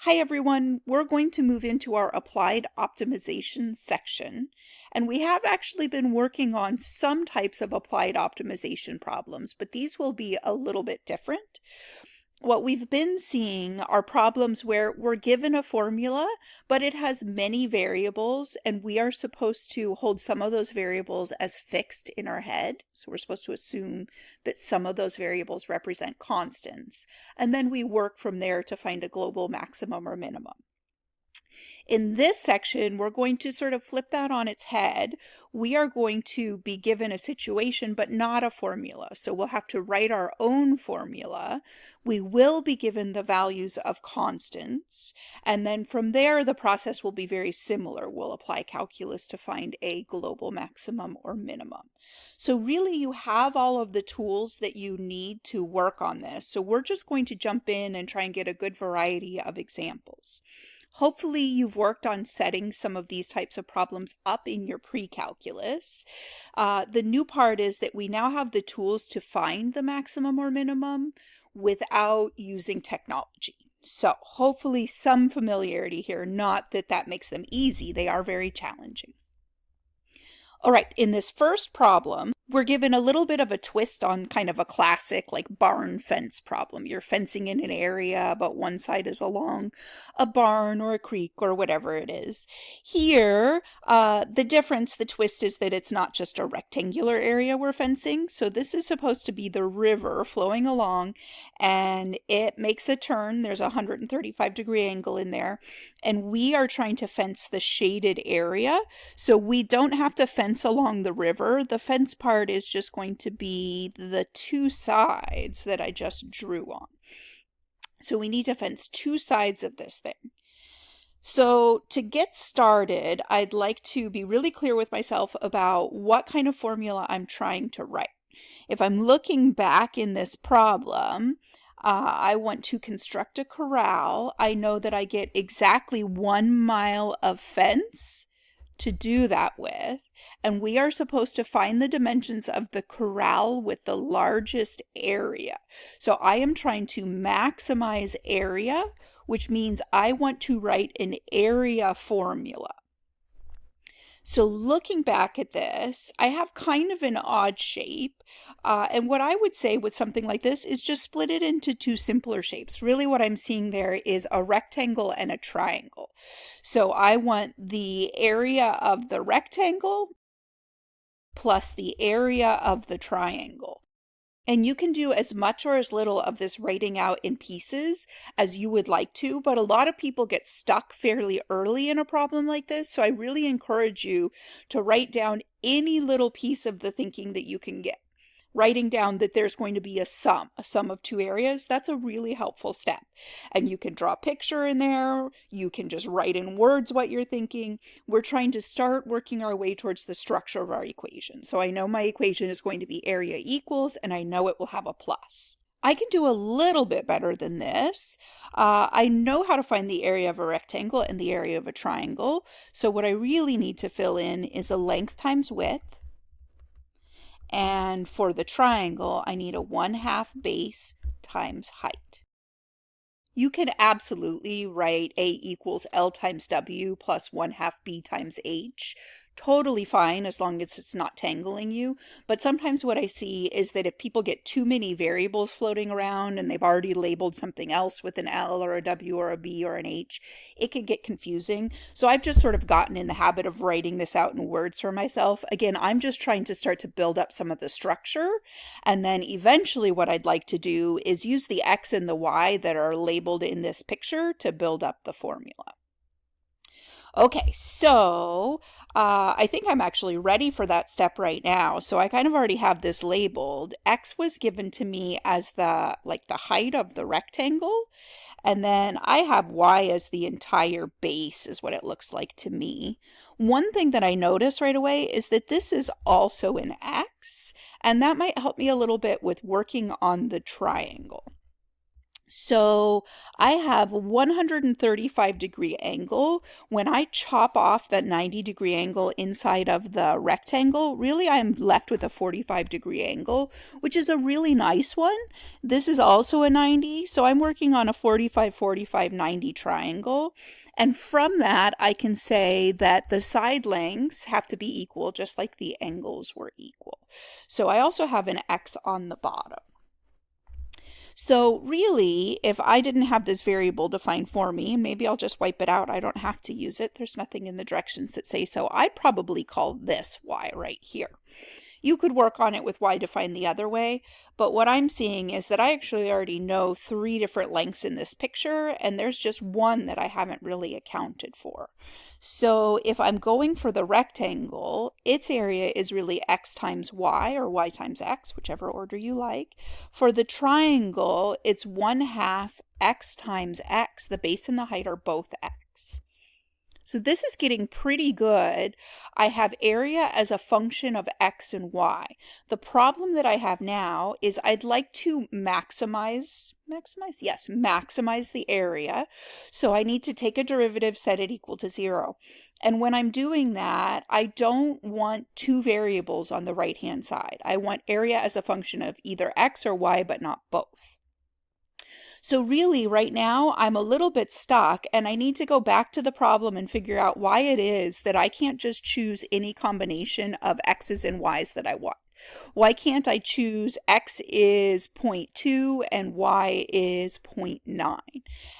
Hi everyone, we're going to move into our applied optimization section, and we have actually been working on some types of applied optimization problems, but these will be a little bit different. What we've been seeing are problems where we're given a formula, but it has many variables, and we are supposed to hold some of those variables as fixed in our head. So we're supposed to assume that some of those variables represent constants, and then we work from there to find a global maximum or minimum. In this section, we're going to sort of flip that on its head. We are going to be given a situation, but not a formula. So we'll have to write our own formula. We will be given the values of constants. And then from there, the process will be very similar. We'll apply calculus to find a global maximum or minimum. So really, you have all of the tools that you need to work on this. So we're just going to jump in and try and get a good variety of examples. Hopefully you've worked on setting some of these types of problems up in your pre-calculus. The new part is that we now have the tools to find the maximum or minimum without using technology. So hopefully some familiarity here, not that that makes them easy, they are very challenging. All right, in this first problem, we're given a little bit of a twist on kind of a classic like barn fence problem. You're fencing in an area, but one side is along a barn or a creek or whatever it is. Here, the twist is that it's not just a rectangular area we're fencing. So this is supposed to be the river flowing along, and it makes a turn. There's a 135-degree angle in there, and we are trying to fence the shaded area. So we don't have to fence along the river. The fence part is just going to be the two sides that I just drew on. So we need to fence two sides of this thing. So to get started, I'd like to be really clear with myself about what kind of formula I'm trying to write. If I'm looking back in this problem, I want to construct a corral. I know that I get exactly 1 mile of fence to do that with, and we are supposed to find the dimensions of the corral with the largest area. So I am trying to maximize area, which means I want to write an area formula. So looking back at this, I have kind of an odd shape, and what I would say with something like this is just split it into two simpler shapes. Really what I'm seeing there is a rectangle and a triangle. So I want the area of the rectangle plus the area of the triangle. And you can do as much or as little of this writing out in pieces as you would like to, but a lot of people get stuck fairly early in a problem like this. So I really encourage you to write down any little piece of the thinking that you can get. Writing down that there's going to be a sum of two areas, that's a really helpful step. And you can draw a picture in there, you can just write in words what you're thinking. We're trying to start working our way towards the structure of our equation. So I know my equation is going to be area equals, and I know it will have a plus. I can do a little bit better than this. I know how to find the area of a rectangle and the area of a triangle. So what I really need to fill in is a length times width. And for the triangle, I need a 1/2 base times height. You can absolutely write A equals L times W plus 1/2 B times H. Totally fine as long as it's not tangling you. But sometimes what I see is that if people get too many variables floating around and they've already labeled something else with an L or a W or a B or an H, it can get confusing. So I've just sort of gotten in the habit of writing this out in words for myself. Again, I'm just trying to start to build up some of the structure. And then eventually what I'd like to do is use the X and the Y that are labeled in this picture to build up the formula. Okay, so I think I'm actually ready for that step right now. So I kind of already have this labeled. X was given to me as the height of the rectangle, and then I have Y as the entire base is what it looks like to me. One thing that I notice right away is that this is also an X, and that might help me a little bit with working on the triangle. So I have 135-degree angle. When I chop off that 90-degree angle inside of the rectangle, really I'm left with a 45-degree angle, which is a really nice one. This is also a 90, so I'm working on a 45, 45, 90 triangle. And from that, I can say that the side lengths have to be equal, just like the angles were equal. So I also have an X on the bottom. So really, if I didn't have this variable defined for me, maybe I'll just wipe it out. I don't have to use it. There's nothing in the directions that say so. I'd probably call this y right here. You could work on it with y defined the other way, but what I'm seeing is that I actually already know 3 different lengths in this picture, and there's just one that I haven't really accounted for. So if I'm going for the rectangle, its area is really x times y, or y times x, whichever order you like. For the triangle, it's 1/2 x times x. The base and the height are both x. So this is getting pretty good. I have area as a function of x and y. The problem that I have now is I'd like to maximize the area. So I need to take a derivative, set it equal to 0. And when I'm doing that, I don't want 2 variables on the right-hand side. I want area as a function of either x or y, but not both. So really, right now, I'm a little bit stuck, and I need to go back to the problem and figure out why it is that I can't just choose any combination of x's and y's that I want. Why can't I choose x is 0.2 and y is 0.9?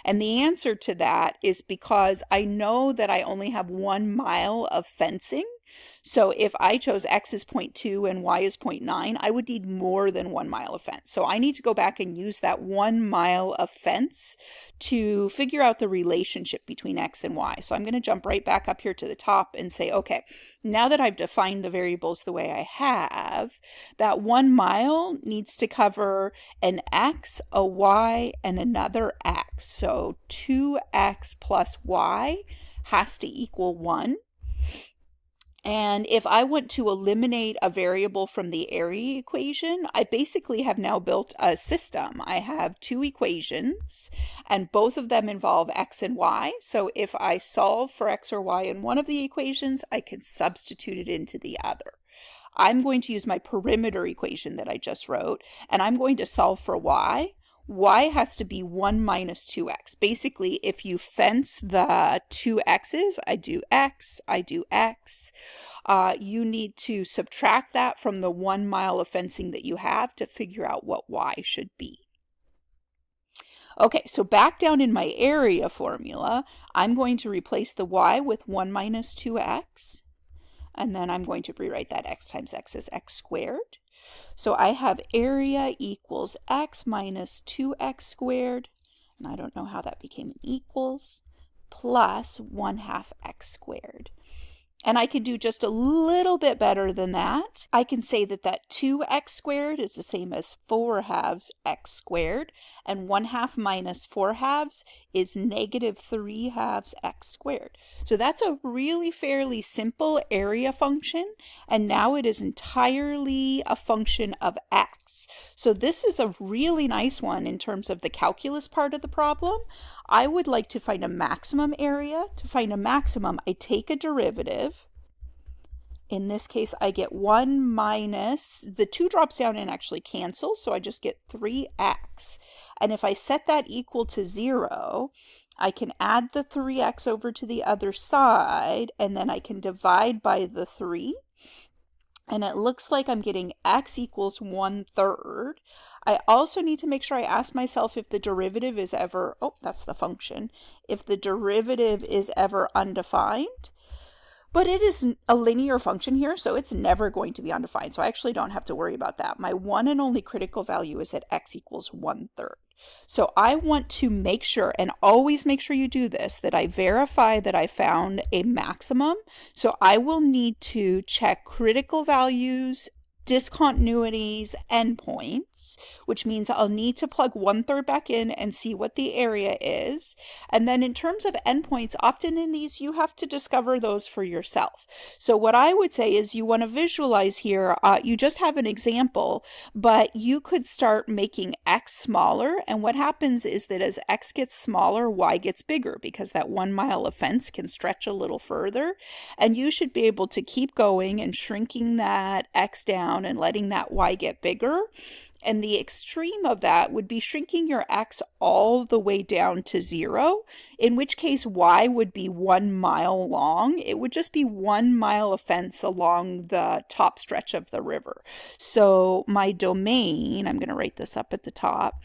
And the answer to that is because I know that I only have 1 mile of fencing. So if I chose x is 0.2 and y is 0.9, I would need more than 1 mile of fence. So I need to go back and use that 1 mile of fence to figure out the relationship between x and y. So I'm going to jump right back up here to the top and say, okay, now that I've defined the variables the way I have, that 1 mile needs to cover an x, a y, and another x. So 2x plus y has to equal 1. And if I want to eliminate a variable from the area equation, I basically have now built a system. I have 2 equations, and both of them involve x and y. So if I solve for x or y in one of the equations, I can substitute it into the other. I'm going to use my perimeter equation that I just wrote, and I'm going to solve for y. Y has to be 1 minus 2x. Basically, if you fence the 2 x's, I do x, I do x. You need to subtract that from the 1 mile of fencing that you have to figure out what y should be. Okay, so back down in my area formula, I'm going to replace the y with 1 minus 2x. And then I'm going to rewrite that x times x as x squared. So I have area equals x minus 2x squared, and I don't know how that became an equals, plus 1/2 x squared. And I can do just a little bit better than that. I can say that that 2x squared is the same as 4/2 x squared, and 1/2 minus 4/2 is negative 3/2 x squared. So that's a really fairly simple area function, and now it is entirely a function of x. So this is a really nice one in terms of the calculus part of the problem. I would like to find a maximum area. To find a maximum, I take a derivative. In this case, I get 1 minus, the 2 drops down and actually cancel, so I just get 3x. And if I set that equal to 0, I can add the 3x over to the other side, and then I can divide by the 3. And it looks like I'm getting x equals 1/3. I also need to make sure I ask myself if the derivative is ever, that's the function, if the derivative is ever undefined. But it is a linear function here, so it's never going to be undefined. So I actually don't have to worry about that. My one and only critical value is that x equals 1/3. So I want to make sure, and always make sure you do this, that I verify that I found a maximum. So I will need to check critical values discontinuities, endpoints, which means I'll need to plug 1/3 back in and see what the area is. And then in terms of endpoints, often in these you have to discover those for yourself. So what I would say is you want to visualize here, you just have an example, but you could start making x smaller, and what happens is that as x gets smaller, y gets bigger, because that 1 mile of fence can stretch a little further, and you should be able to keep going and shrinking that x down and letting that y get bigger. And the extreme of that would be shrinking your x all the way down to 0, in which case y would be 1 mile long. It would just be 1 mile of fence along the top stretch of the river. So my domain, I'm going to write this up at the top,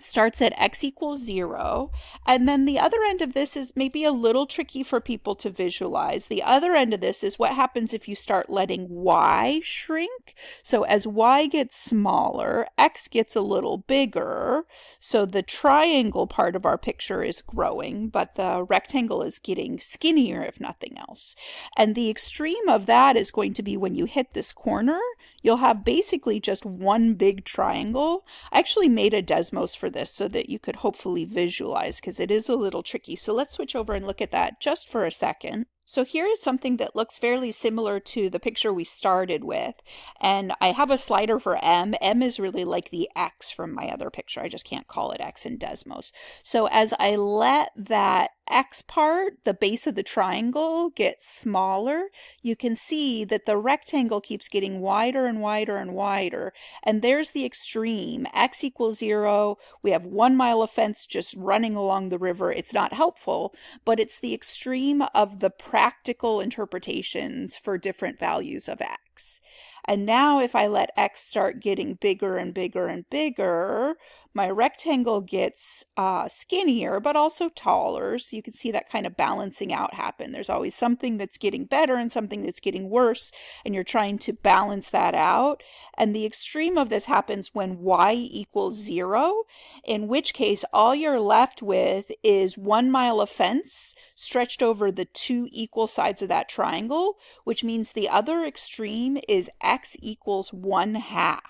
starts at x equals 0, and then the other end of this is maybe a little tricky for people to visualize. The other end of this is what happens if you start letting y shrink. So as y gets smaller, x gets a little bigger, so the triangle part of our picture is growing, but the rectangle is getting skinnier if nothing else. And the extreme of that is going to be when you hit this corner, you'll have basically just one big triangle. I actually made a Desmos for this so that you could hopefully visualize, because it is a little tricky. So let's switch over and look at that just for a second. So here is something that looks fairly similar to the picture we started with, and I have a slider for M. M is really like the X from my other picture. I just can't call it X in Desmos. So as I let that X part, the base of the triangle, get smaller, you can see that the rectangle keeps getting wider and wider and wider, and there's the extreme. X equals 0, we have 1 mile of fence just running along the river. It's not helpful, but it's the extreme of the practical interpretations for different values of x. And now if I let x start getting bigger and bigger and bigger, my rectangle gets skinnier, but also taller. So you can see that kind of balancing out happen. There's always something that's getting better and something that's getting worse, and you're trying to balance that out. And the extreme of this happens when y equals 0, in which case all you're left with is 1 mile of fence stretched over the 2 equal sides of that triangle, which means the other extreme is x equals 1/2.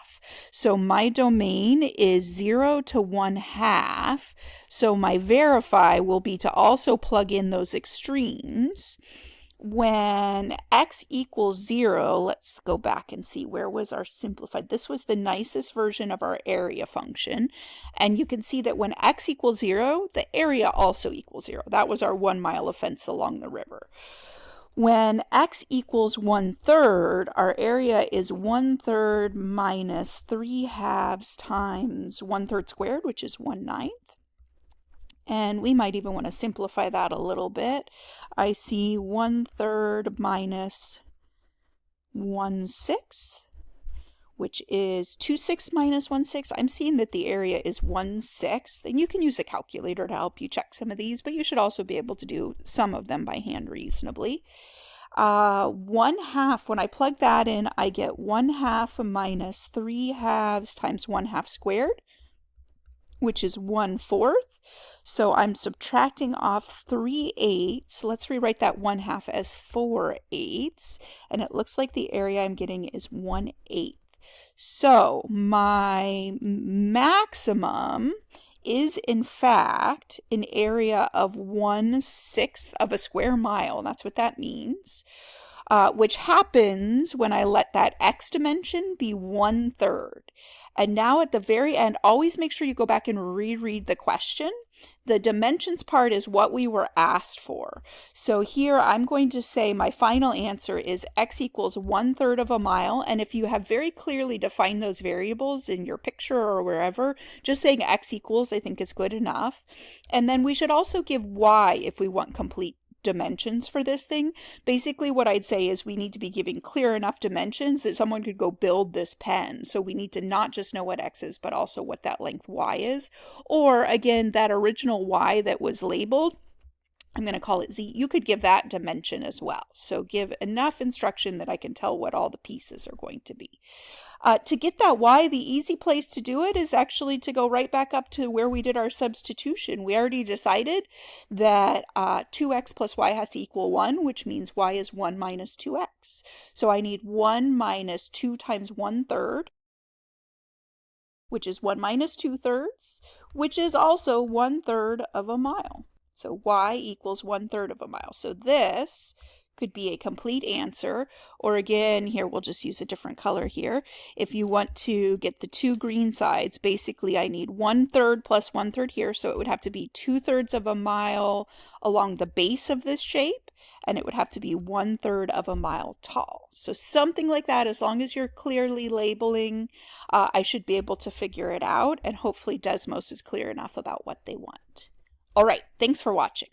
So my domain is 0 to 1/2. So my verify will be to also plug in those extremes. When x equals 0, let's go back and see, where was our simplified? This was the nicest version of our area function. And you can see that when x equals 0, the area also equals 0. That was our 1 mile of fence along the river. When x equals 1/3, our area is 1/3 minus 3/2 times 1/3 squared, which is 1/9. And we might even want to simplify that a little bit. I see 1/3 minus 1/6, which is 2/6 minus 1/6. I'm seeing that the area is 1/6. And you can use a calculator to help you check some of these, but you should also be able to do some of them by hand reasonably. 1/2, when I plug that in, I get 1/2 minus 3/2 times 1/2 squared, which is 1/4. So I'm subtracting off 3/8. Let's rewrite that 1/2 as 4/8. And it looks like the area I'm getting is 1/8. So my maximum is in fact an area of 1/6 of a square mile. That's what that means. Which happens when I let that x dimension be 1/3. And now at the very end, always make sure you go back and reread the question. The dimensions part is what we were asked for. So here I'm going to say my final answer is x equals 1/3 of a mile. And if you have very clearly defined those variables in your picture or wherever, just saying x equals I think is good enough. And then we should also give y if we want complete dimensions for this thing. Basically what I'd say is we need to be giving clear enough dimensions that someone could go build this pen. So we need to not just know what x is, but also what that length y is. Or again, that original y that was labeled, I'm going to call it Z. You could give that dimension as well. So give enough instruction that I can tell what all the pieces are going to be. To get that y, the easy place to do it is actually to go right back up to where we did our substitution. We already decided that 2x plus y has to equal 1, which means y is 1 minus 2x. So I need 1 minus 2 times 1/3, which is 1 minus 2/3, which is also 1/3 of a mile. So y equals 1/3 of a mile. So this could be a complete answer, or again, here we'll just use a different color here. If you want to get the two green sides, basically I need 1/3 plus 1/3 here, so it would have to be 2/3 of a mile along the base of this shape, and it would have to be 1/3 of a mile tall. So something like that, as long as you're clearly labeling, I should be able to figure it out, and hopefully Desmos is clear enough about what they want. All right, thanks for watching.